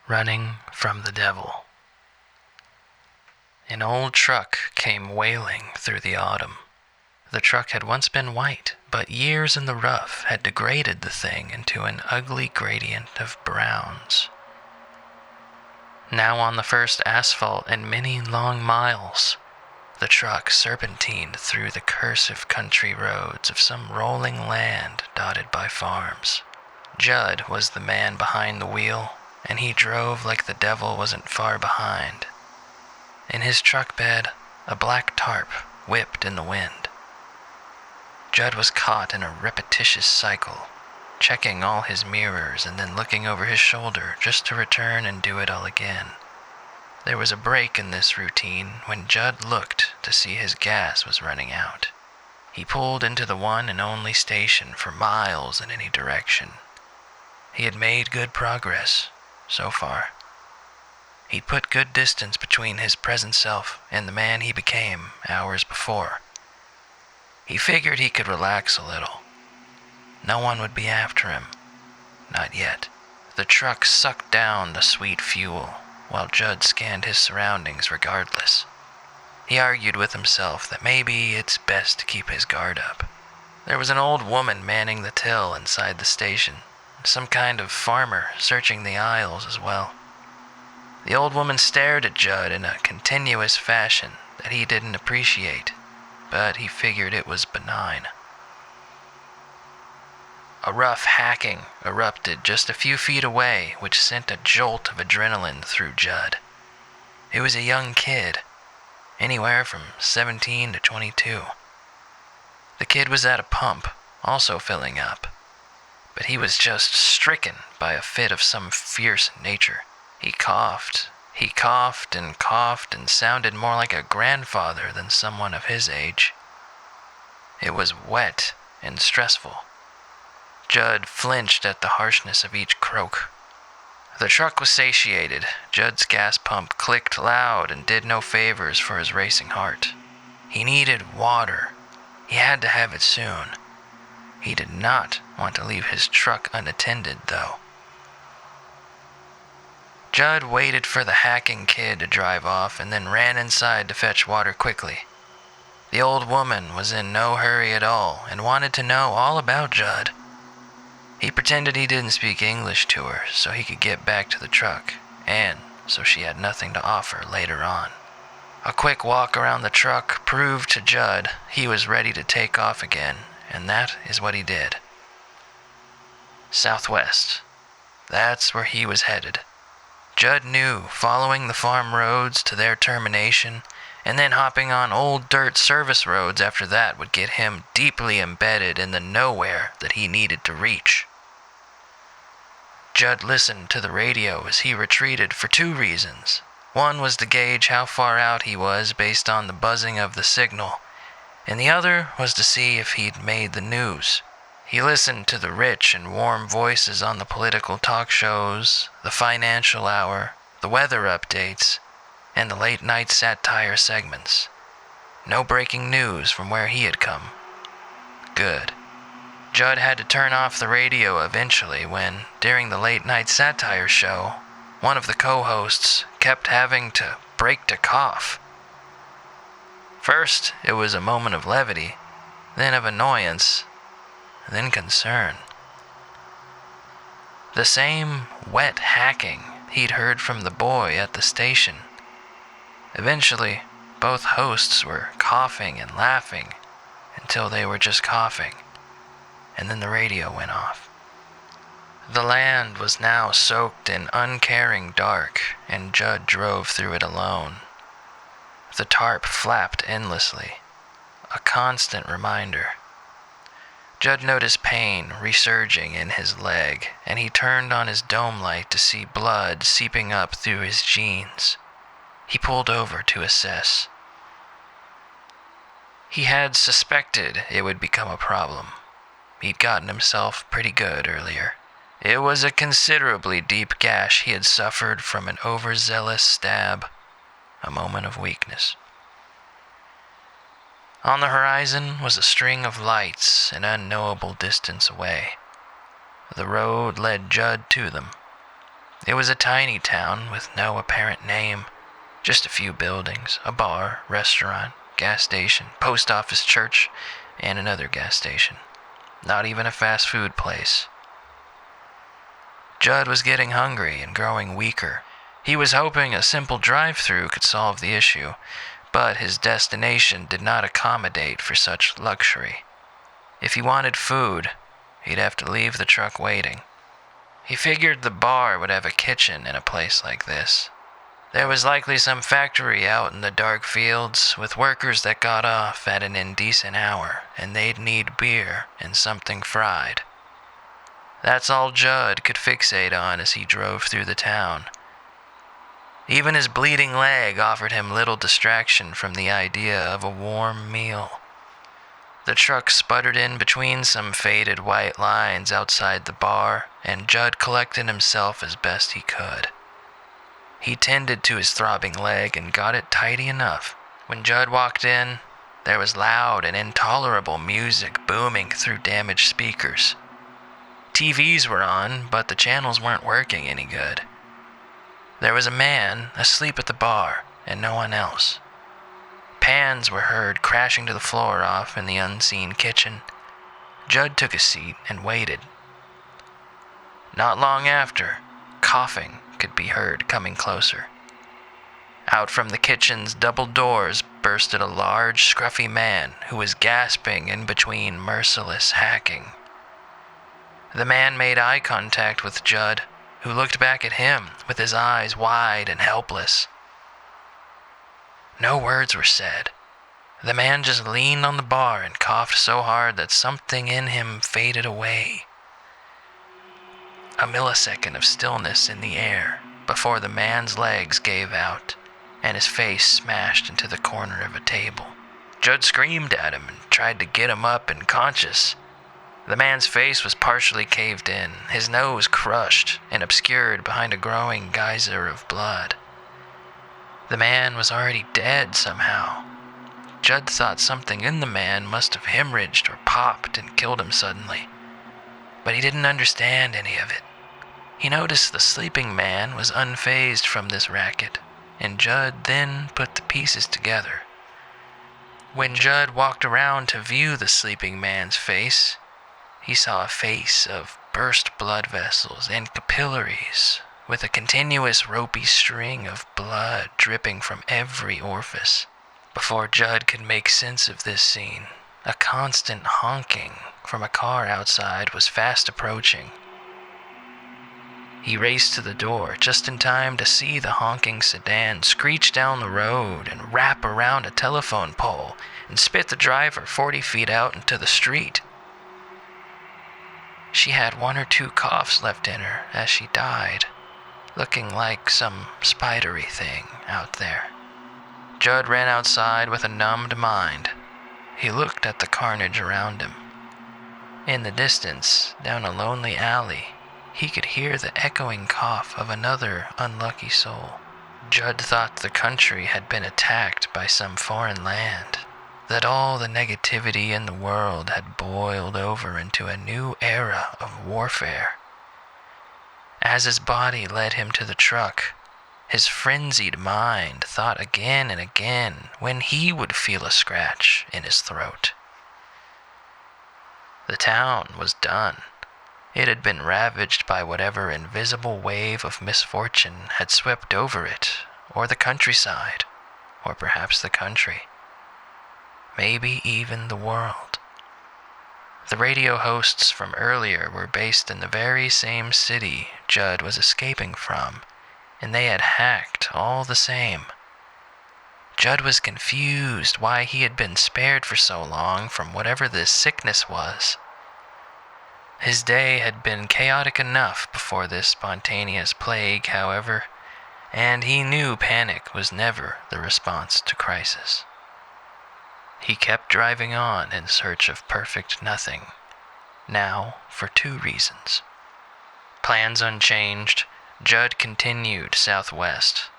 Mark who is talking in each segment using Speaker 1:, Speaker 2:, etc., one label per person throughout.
Speaker 1: Running from the Devil. An old truck came wailing through the autumn. The truck had once been white, but years in the rough had degraded the thing into an ugly gradient of browns. Now on the first asphalt in many long miles, the truck serpentined through the cursive country roads of some rolling land dotted by farms. Judd was the man behind the wheel, and he drove like the devil wasn't far behind. In his truck bed, a black tarp whipped in the wind. Judd was caught in a repetitious cycle, checking all his mirrors and then looking over his shoulder just to return and do it all again. There was a break in this routine when Judd looked to see his gas was running out. He pulled into the one and only station for miles in any direction. He had made good progress, so far. He'd put good distance between his present self and the man he became hours before. He figured he could relax a little. No one would be after him. Not yet. The truck sucked down the sweet fuel, while Judd scanned his surroundings regardless. He argued with himself that maybe it's best to keep his guard up. There was an old woman manning the till inside the station, some kind of farmer searching the aisles as well. The old woman stared at Judd in a continuous fashion that he didn't appreciate, but he figured it was benign. A rough hacking erupted just a few feet away, which sent a jolt of adrenaline through Judd. He was a young kid, anywhere from 17 to 22. The kid was at a pump, also filling up, but he was just stricken by a fit of some fierce nature. He coughed and sounded more like a grandfather than someone of his age. It was wet and stressful. Judd flinched at the harshness of each croak. The truck was satiated. Judd's gas pump clicked loud and did no favors for his racing heart. He needed water. He had to have it soon. He did not want to leave his truck unattended, though. Judd waited for the hacking kid to drive off and then ran inside to fetch water quickly. The old woman was in no hurry at all and wanted to know all about Judd. He pretended he didn't speak English to her so he could get back to the truck, and so she had nothing to offer later on. A quick walk around the truck proved to Judd he was ready to take off again, and that is what he did. Southwest. That's where he was headed. Judd knew following the farm roads to their termination and then hopping on old dirt service roads after that would get him deeply embedded in the nowhere that he needed to reach. Judd listened to the radio as he retreated for two reasons. One was to gauge how far out he was based on the buzzing of the signal, and the other was to see if he'd made the news. He listened to the rich and warm voices on the political talk shows, the financial hour, the weather updates, and the late-night satire segments. No breaking news from where he had come. Good. Judd had to turn off the radio eventually when, during the late-night satire show, one of the co-hosts kept having to break to cough. First, it was a moment of levity, then of annoyance, then concern. The same wet hacking he'd heard from the boy at the station. Eventually, both hosts were coughing and laughing until they were just coughing, and then the radio went off. The land was now soaked in uncaring dark, and Judd drove through it alone. The tarp flapped endlessly, a constant reminder. Judd noticed pain resurging in his leg, and he turned on his dome light to see blood seeping up through his jeans. He pulled over to assess. He had suspected it would become a problem. He'd gotten himself pretty good earlier. It was a considerably deep gash he had suffered from an overzealous stab, a moment of weakness. On the horizon was a string of lights an unknowable distance away. The road led Judd to them. It was a tiny town with no apparent name. Just a few buildings, a bar, restaurant, gas station, post office, church, and another gas station. Not even a fast food place. Judd was getting hungry and growing weaker. He was hoping a simple drive-through could solve the issue, but his destination did not accommodate for such luxury. If he wanted food, he'd have to leave the truck waiting. He figured the bar would have a kitchen in a place like this. There was likely some factory out in the dark fields with workers that got off at an indecent hour, and they'd need beer and something fried. That's all Judd could fixate on as he drove through the town. Even his bleeding leg offered him little distraction from the idea of a warm meal. The truck sputtered in between some faded white lines outside the bar, and Judd collected himself as best he could. He tended to his throbbing leg and got it tidy enough. When Judd walked in, there was loud and intolerable music booming through damaged speakers. TVs were on, but the channels weren't working any good. There was a man asleep at the bar, and no one else. Pans were heard crashing to the floor off in the unseen kitchen. Judd took a seat and waited. Not long after, coughing could be heard coming closer. Out from the kitchen's double doors bursted a large, scruffy man who was gasping in between merciless hacking. The man made eye contact with Judd, who looked back at him with his eyes wide and helpless. No words were said. The man just leaned on the bar and coughed so hard that something in him faded away. A millisecond of stillness in the air before the man's legs gave out and his face smashed into the corner of a table. Judd screamed at him and tried to get him up and conscious. The man's face was partially caved in, his nose crushed and obscured behind a growing geyser of blood. The man was already dead somehow. Judd thought something in the man must have hemorrhaged or popped and killed him suddenly, but he didn't understand any of it. He noticed the sleeping man was unfazed from this racket, and Judd then put the pieces together. When Judd walked around to view the sleeping man's face, he saw a face of burst blood vessels and capillaries, with a continuous ropey string of blood dripping from every orifice. Before Judd could make sense of this scene, a constant honking from a car outside was fast approaching. He raced to the door just in time to see the honking sedan screech down the road and wrap around a telephone pole and spit the driver 40 feet out into the street. She had 1 or 2 coughs left in her as she died, looking like some spidery thing out there. Judd ran outside with a numbed mind. He looked at the carnage around him. In the distance, down a lonely alley, he could hear the echoing cough of another unlucky soul. Judd thought the country had been attacked by some foreign land, that all the negativity in the world had boiled over into a new era of warfare. As his body led him to the truck, his frenzied mind thought again and again when he would feel a scratch in his throat. The town was done. It had been ravaged by whatever invisible wave of misfortune had swept over it, or the countryside, or perhaps the country. Maybe even the world. The radio hosts from earlier were based in the very same city Judd was escaping from, and they had hacked all the same. Judd was confused why he had been spared for so long from whatever this sickness was. His day had been chaotic enough before this spontaneous plague, however, and he knew panic was never the response to crisis. He kept driving on in search of perfect nothing, now for 2 reasons. Plans unchanged, Judd continued southwest.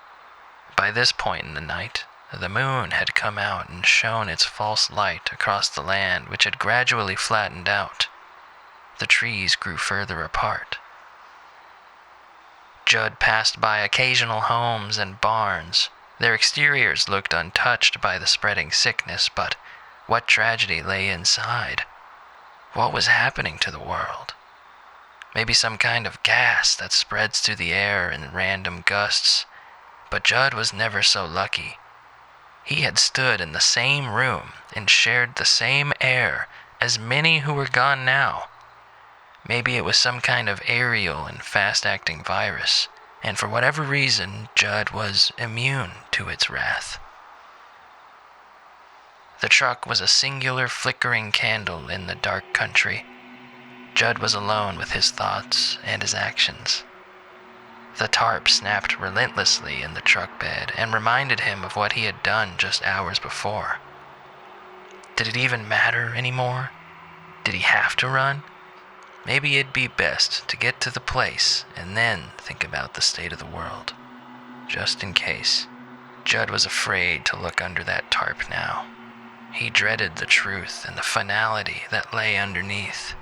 Speaker 1: By this point in the night, the moon had come out and shone its false light across the land, which had gradually flattened out. The trees grew further apart. Judd passed by occasional homes and barns. Their exteriors looked untouched by the spreading sickness, but what tragedy lay inside? What was happening to the world? Maybe some kind of gas that spreads through the air in random gusts. But Judd was never so lucky. He had stood in the same room and shared the same air as many who were gone now. Maybe it was some kind of aerial and fast-acting virus, and for whatever reason, Judd was immune to its wrath. The truck was a singular flickering candle in the dark country. Judd was alone with his thoughts and his actions. The tarp snapped relentlessly in the truck bed and reminded him of what he had done just hours before. Did it even matter anymore? Did he have to run? Maybe it'd be best to get to the place and then think about the state of the world. Just in case. Judd was afraid to look under that tarp now. He dreaded the truth and the finality that lay underneath.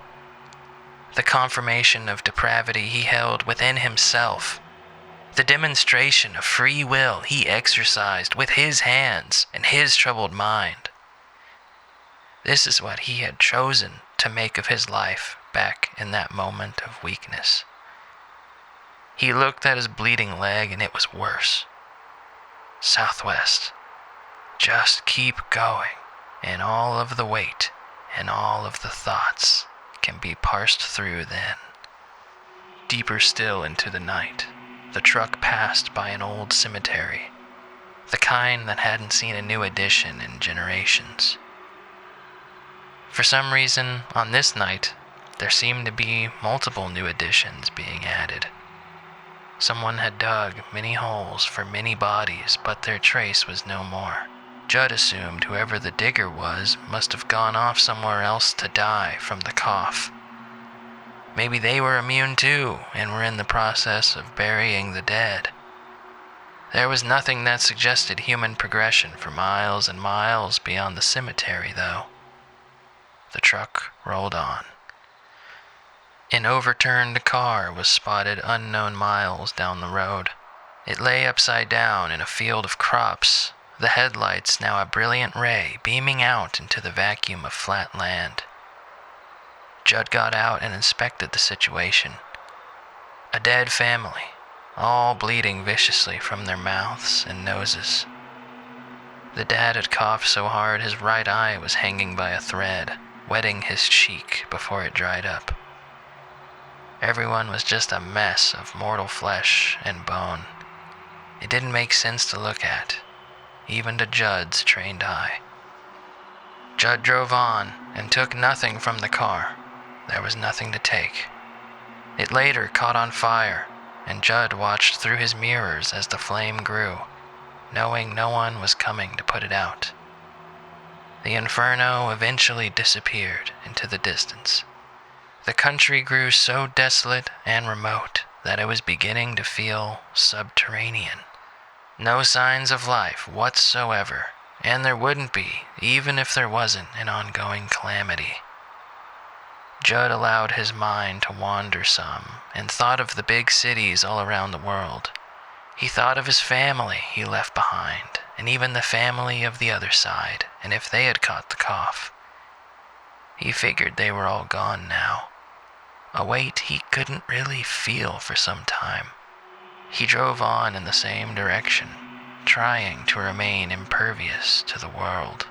Speaker 1: The confirmation of depravity he held within himself. The demonstration of free will he exercised with his hands and his troubled mind. This is what he had chosen to make of his life back in that moment of weakness. He looked at his bleeding leg and it was worse. Southwest. Just keep going, and all of the weight and all of the thoughts can be parsed through then. Deeper still into the night, the truck passed by an old cemetery, the kind that hadn't seen a new addition in generations. For some reason, on this night, there seemed to be multiple new additions being added. Someone had dug many holes for many bodies, but their trace was no more. Judd assumed whoever the digger was must have gone off somewhere else to die from the cough. Maybe they were immune too, and were in the process of burying the dead. There was nothing that suggested human progression for miles and miles beyond the cemetery, though. The truck rolled on. An overturned car was spotted unknown miles down the road. It lay upside down in a field of crops, the headlights now a brilliant ray beaming out into the vacuum of flat land. Judd got out and inspected the situation. A dead family, all bleeding viciously from their mouths and noses. The dad had coughed so hard his right eye was hanging by a thread, wetting his cheek before it dried up. Everyone was just a mess of mortal flesh and bone. It didn't make sense to look at, even to Judd's trained eye. Judd drove on and took nothing from the car. There was nothing to take. It later caught on fire, and Judd watched through his mirrors as the flame grew, knowing no one was coming to put it out. The inferno eventually disappeared into the distance. The country grew so desolate and remote that it was beginning to feel subterranean. No signs of life whatsoever, and there wouldn't be, even if there wasn't an ongoing calamity. Judd allowed his mind to wander some and thought of the big cities all around the world. He thought of his family he left behind, and even the family of the other side, and if they had caught the cough. He figured they were all gone now, a weight he couldn't really feel for some time. He drove on in the same direction, trying to remain impervious to the world.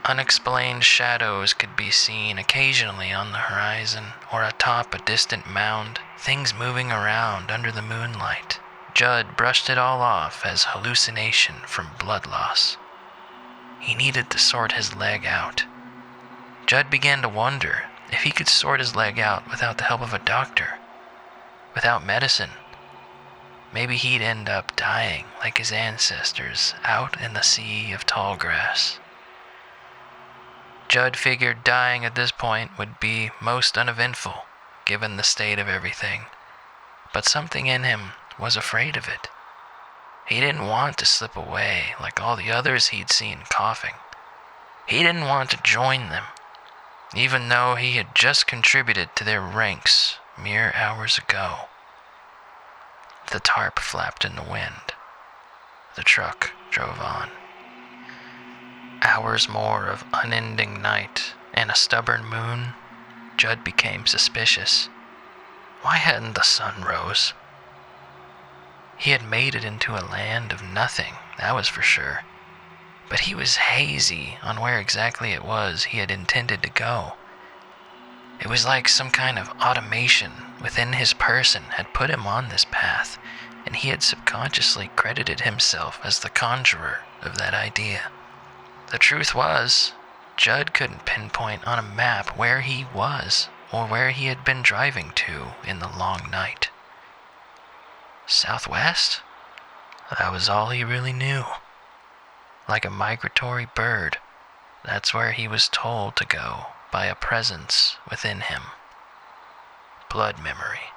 Speaker 1: Unexplained shadows could be seen occasionally on the horizon or atop a distant mound, things moving around under the moonlight. Judd brushed it all off as hallucination from blood loss. He needed to sort his leg out. Judd began to wonder if he could sort his leg out without the help of a doctor, without medicine. Maybe he'd end up dying like his ancestors out in the sea of tall grass. Judd figured dying at this point would be most uneventful, given the state of everything. But something in him was afraid of it. He didn't want to slip away like all the others he'd seen coughing. He didn't want to join them, even though he had just contributed to their ranks mere hours ago. The tarp flapped in the wind. The truck drove on. Hours more of unending night and a stubborn moon. Judd became suspicious. Why hadn't the sun rose? He had made it into a land of nothing, that was for sure. But he was hazy on where exactly it was he had intended to go. It was like some kind of automation within his person had put him on this path, and he had subconsciously credited himself as the conjurer of that idea. The truth was, Judd couldn't pinpoint on a map where he was or where he had been driving to in the long night. Southwest? That was all he really knew. Like a migratory bird, that's where he was told to go by a presence within him. Blood memory.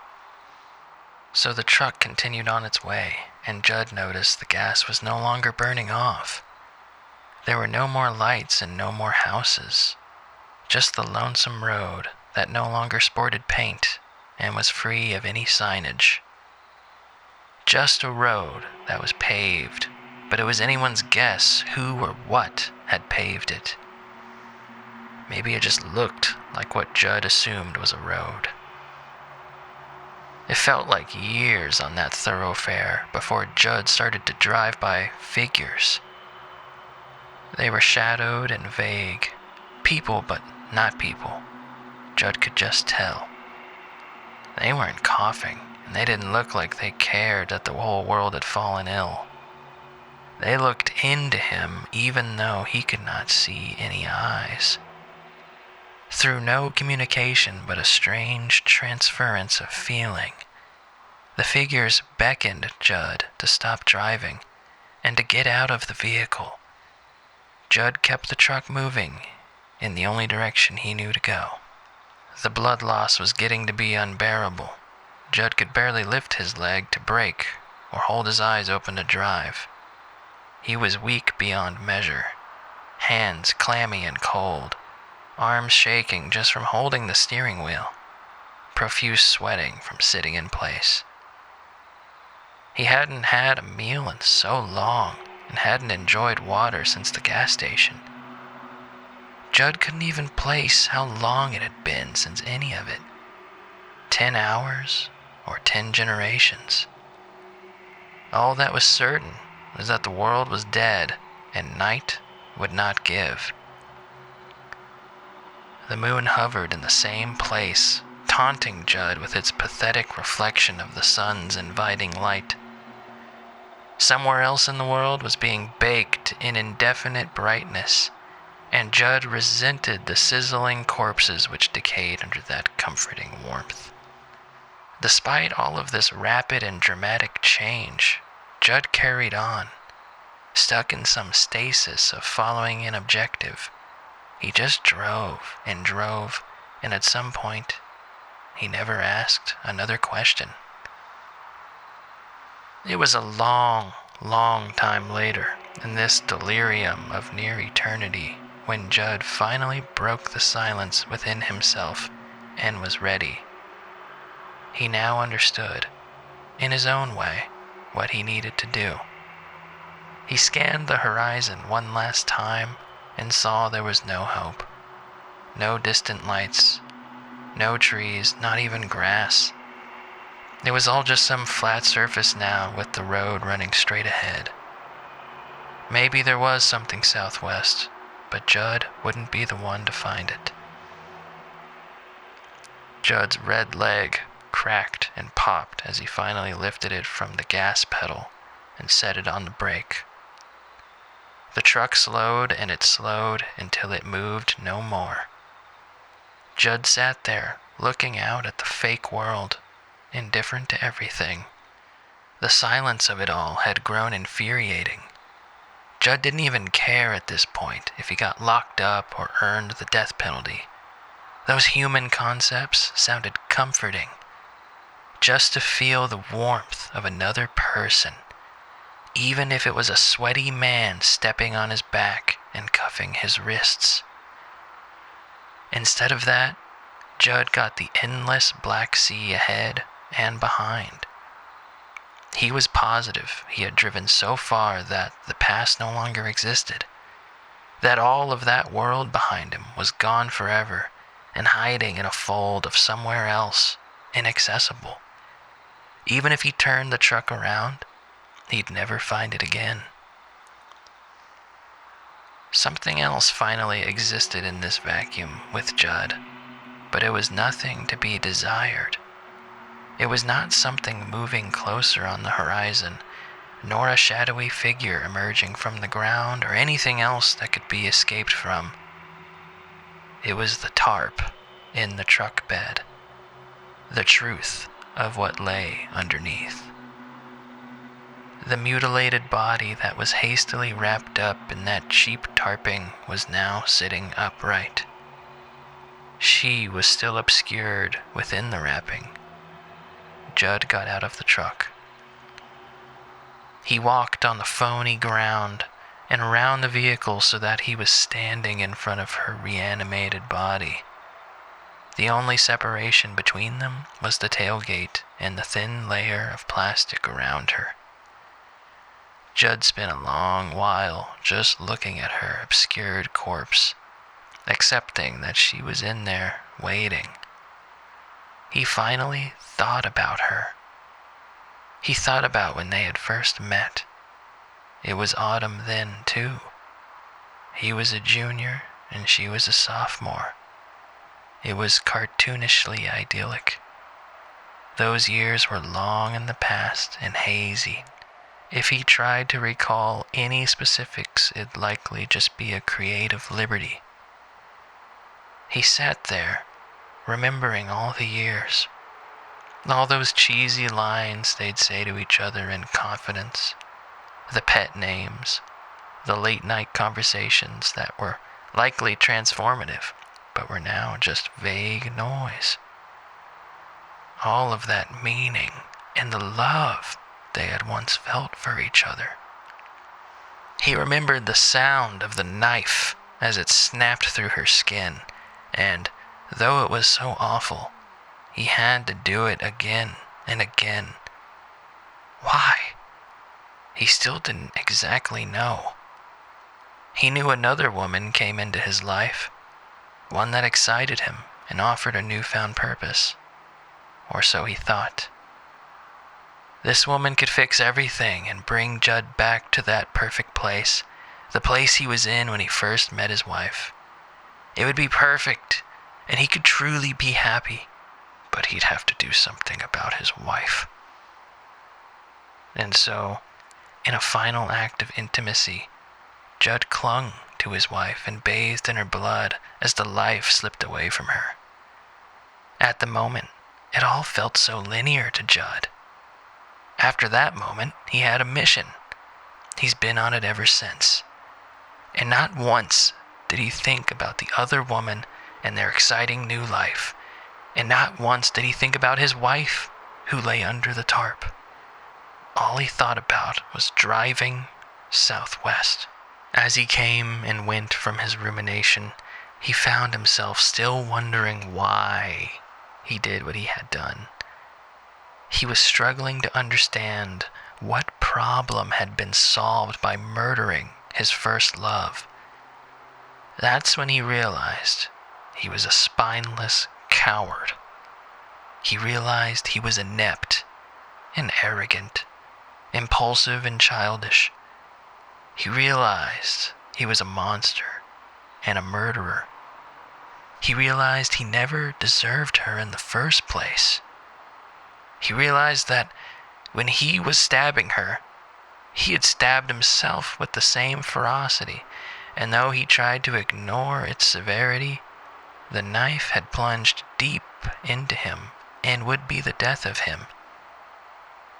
Speaker 1: So the truck continued on its way, and Judd noticed the gas was no longer burning off. There were no more lights and no more houses, just the lonesome road that no longer sported paint and was free of any signage. Just a road that was paved, but it was anyone's guess who or what had paved it. Maybe it just looked like what Judd assumed was a road. It felt like years on that thoroughfare before Judd started to drive by figures. They were shadowed and vague, people but not people. Judd could just tell. They weren't coughing, and they didn't look like they cared that the whole world had fallen ill. They looked into him even though he could not see any eyes. Through no communication but a strange transference of feeling, the figures beckoned Judd to stop driving and to get out of the vehicle. Judd kept the truck moving in the only direction he knew to go. The blood loss was getting to be unbearable. Judd could barely lift his leg to brake or hold his eyes open to drive. He was weak beyond measure, hands clammy and cold, arms shaking just from holding the steering wheel, profuse sweating from sitting in place. He hadn't had a meal in so long and hadn't enjoyed water since the gas station. Judd couldn't even place how long it had been since any of it. 10 hours or 10 generations. All that was certain was that the world was dead and night would not give. The moon hovered in the same place, taunting Judd with its pathetic reflection of the sun's inviting light. Somewhere else in the world was being baked in indefinite brightness, and Judd resented the sizzling corpses which decayed under that comforting warmth. Despite all of this rapid and dramatic change, Judd carried on, stuck in some stasis of following an objective. He just drove, and at some point, he never asked another question. It was a long, long time later, in this delirium of near eternity, when Judd finally broke the silence within himself and was ready. He now understood, in his own way, what he needed to do. He scanned the horizon one last time and saw there was no hope. No distant lights, no trees, not even grass. It was all just some flat surface now with the road running straight ahead. Maybe there was something southwest, but Judd wouldn't be the one to find it. Judd's red leg cracked and popped as he finally lifted it from the gas pedal and set it on the brake. The truck slowed and it slowed until it moved no more. Judd sat there looking out at the fake world, indifferent to everything. The silence of it all had grown infuriating. Judd didn't even care at this point if he got locked up or earned the death penalty. Those human concepts sounded comforting. Just to feel the warmth of another person, even if it was a sweaty man stepping on his back and cuffing his wrists. Instead of that, Judd got the endless black sea ahead and behind. He was positive he had driven so far that the past no longer existed, that all of that world behind him was gone forever and hiding in a fold of somewhere else, inaccessible. Even if he turned the truck around, he'd never find it again. Something else finally existed in this vacuum with Judd, but it was nothing to be desired. It was not something moving closer on the horizon, nor a shadowy figure emerging from the ground or anything else that could be escaped from. It was the tarp in the truck bed, the truth of what lay underneath. The mutilated body that was hastily wrapped up in that cheap tarping was now sitting upright. She was still obscured within the wrapping. Judd got out of the truck. He walked on the phony ground and around the vehicle so that he was standing in front of her reanimated body. The only separation between them was the tailgate and the thin layer of plastic around her. Judd spent a long while just looking at her obscured corpse, accepting that she was in there waiting. He finally thought about her. He thought about when they had first met. It was autumn then, too. He was a junior and she was a sophomore. It was cartoonishly idyllic. Those years were long in the past and hazy. If he tried to recall any specifics, it'd likely just be a creative liberty. He sat there, remembering all the years, all those cheesy lines they'd say to each other in confidence, the pet names, the late-night conversations that were likely transformative, but were now just vague noise. All of that meaning and the love they had once felt for each other. He remembered the sound of the knife as it snapped through her skin, and though it was so awful, he had to do it again and again. Why? He still didn't exactly know. He knew another woman came into his life, one that excited him and offered a newfound purpose, or so he thought. This woman could fix everything and bring Judd back to that perfect place, the place he was in when he first met his wife. It would be perfect, and he could truly be happy, but he'd have to do something about his wife. And so, in a final act of intimacy, Judd clung to his wife and bathed in her blood as the life slipped away from her. At the moment, it all felt so linear to Judd. After that moment, he had a mission. He's been on it ever since. And not once did he think about the other woman and their exciting new life. And not once did he think about his wife, who lay under the tarp. All he thought about was driving southwest. As he came and went from his rumination, he found himself still wondering why he did what he had done. He was struggling to understand what problem had been solved by murdering his first love. That's when he realized he was a spineless coward. He realized he was inept and arrogant, impulsive and childish. He realized he was a monster and a murderer. He realized he never deserved her in the first place. He realized that when he was stabbing her, he had stabbed himself with the same ferocity, and though he tried to ignore its severity, the knife had plunged deep into him and would be the death of him.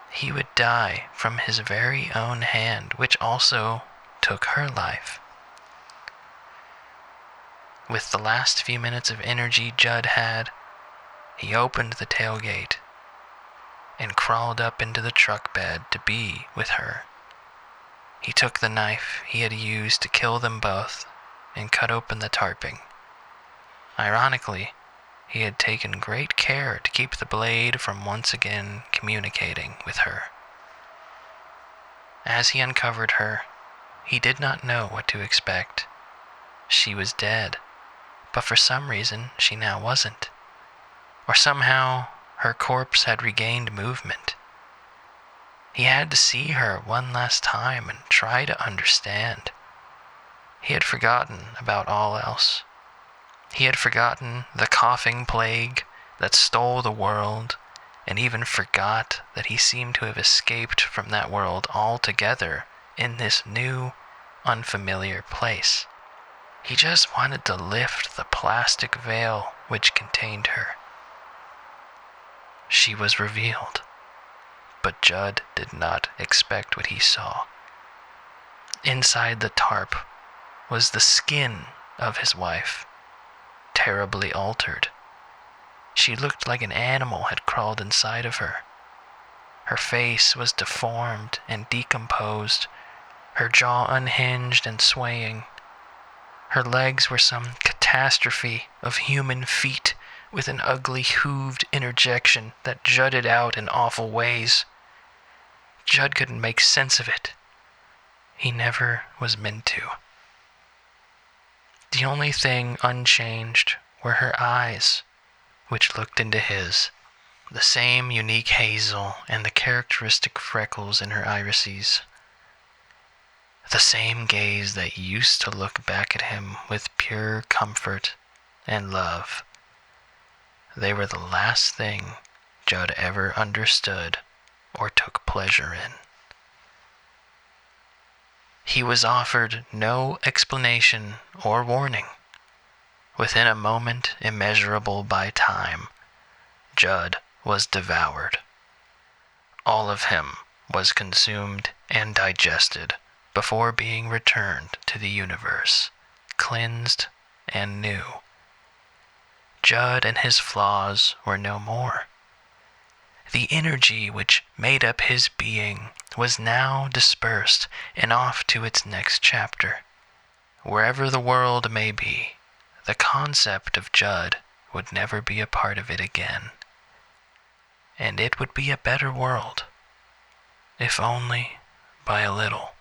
Speaker 1: He would die from his very own hand, which also took her life. With the last few minutes of energy Judd had, he opened the tailgate and crawled up into the truck bed to be with her. He took the knife he had used to kill them both and cut open the tarping. Ironically, he had taken great care to keep the blade from once again communicating with her. As he uncovered her, he did not know what to expect. She was dead, but for some reason she now wasn't. Or somehow her corpse had regained movement. He had to see her one last time and try to understand. He had forgotten about all else. He had forgotten the coughing plague that stole the world, and even forgot that he seemed to have escaped from that world altogether in this new, unfamiliar place. He just wanted to lift the plastic veil which contained her. She was revealed, but Judd did not expect what he saw. Inside the tarp was the skin of his wife, terribly altered. She looked like an animal had crawled inside of her. Her face was deformed and decomposed, her jaw unhinged and swaying. Her legs were some catastrophe of human feet with an ugly hooved interjection that jutted out in awful ways. Judd couldn't make sense of it. He never was meant to. The only thing unchanged were her eyes, which looked into his. The same unique hazel and the characteristic freckles in her irises. The same gaze that used to look back at him with pure comfort and love. They were the last thing Judd ever understood or took pleasure in. He was offered no explanation or warning. Within a moment immeasurable by time, Judd was devoured. All of him was consumed and digested before being returned to the universe, cleansed and new. Judd and his flaws were no more. The energy which made up his being was now dispersed and off to its next chapter. Wherever the world may be, the concept of Judd would never be a part of it again. And it would be a better world, if only by a little.